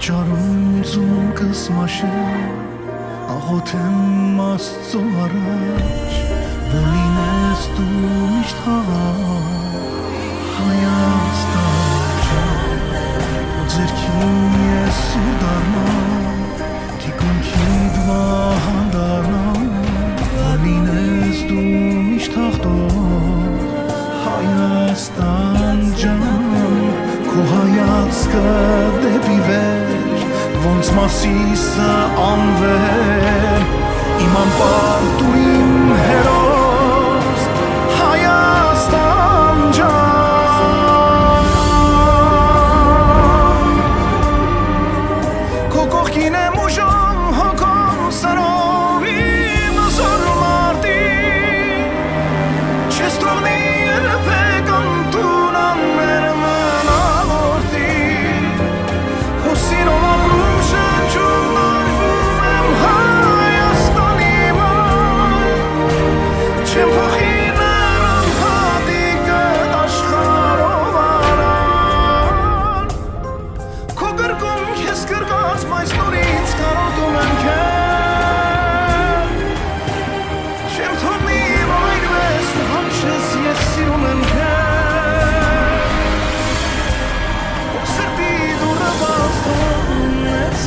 Ճարում ծունկս մաշել աղոթեմ Աստծո առաջ որ լինես դու միշտ Հայաստան ջան ձերքին ես ու դառնամ թիկունքիդ վահանդառնամ որ լինես դու միշտ հաղթող Հայաստան ջան քո հայացքը դեպի վեր ոնց Մասիսը անվեր իմ անպարտ ու իմ հերոս Հայաստան ջան քո կողքին եմ ուժում հոգում սրով իմ զոր մարտի չես թողնի երբեք անտուն ամեր մնավորտի քո սիրով ապրում շնչում նայվում եմ Հայաստանի մայր չեմ փոխի նրան հատիկը աշխարհով արան քո գրկում քեզ գրկած մայս նորից կարոտում եմ քեզ չեմ թողնի վայրվես համշես ես սիրում եմ քեզ քո սրտի դուռը բաց թողում ես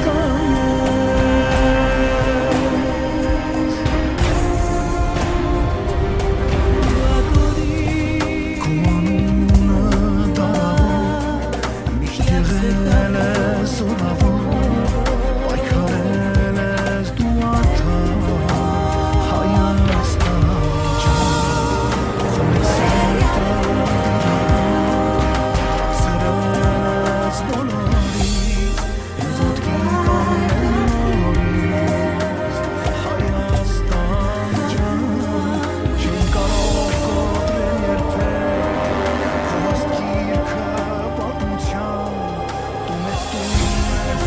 Քո անունը դարավոր միշտ եղել ես օրավոր պայքարել ես դու արդար Հայաստան ջան խոնես սիրտը սրած բոլորից ինձ ոտքի կանորից Հայաստան ջան չեմ կարող կոտրել երբեք քո հաստգիրքը պատմության դու մեծ տուն ես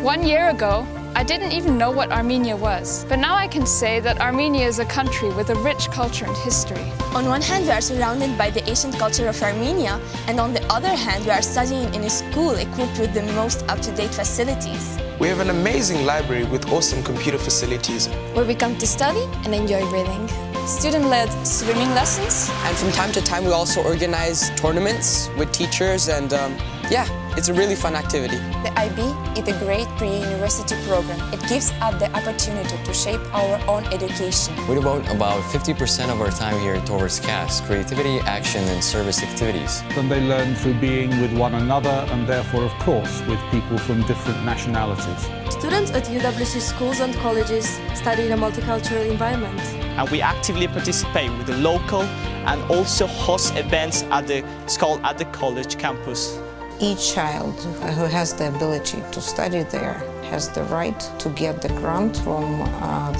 One year ago, I didn't even know what Armenia was. But now I can say that Armenia is a country with a rich culture and history. On one hand, we are surrounded by the ancient culture of Armenia, and on the other hand, we are studying in a school equipped with the most up-to-date facilities, We have an amazing library with awesome computer facilities. where we come to study and enjoy reading. Student-led swimming lessons, And from time to time, we also organize tournaments with teachers and yeah, it's a really fun activity. The IB is a great pre-university program. It gives us the opportunity to shape our own education. We devote about 50% of our time here towards CAS, creativity, action, and service activities. And they learn through being with one another and therefore, of course, with people from different nationalities. Students at UWC schools and colleges study in a multicultural environment. And we actively participate with the local and also host events at the college campus. Each child who has the ability to study there has the right to get the grant from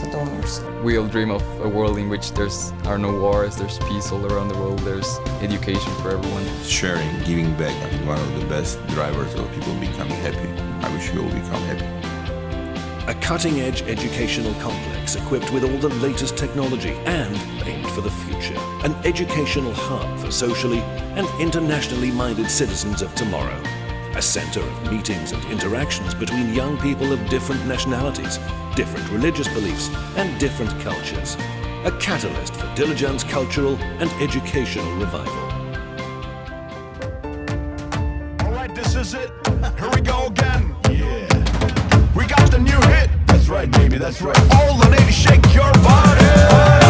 the donors. We all dream of a world in which there are no wars, there's peace all around the world, there's education for everyone. Sharing, giving back is one of the best drivers of people becoming happy. I wish you all become happy. A cutting-edge educational complex equipped with all the latest technology and aimed for the future. An educational hub for socially and internationally minded citizens of tomorrow. A center of meetings and interactions between young people of different nationalities, different religious beliefs, and different cultures. A catalyst for Dilijan's cultural and educational revival. All right, this is it. Here we go again. Yeah. We got the new hit. That's right, baby, that's right. All the ladies shake your body.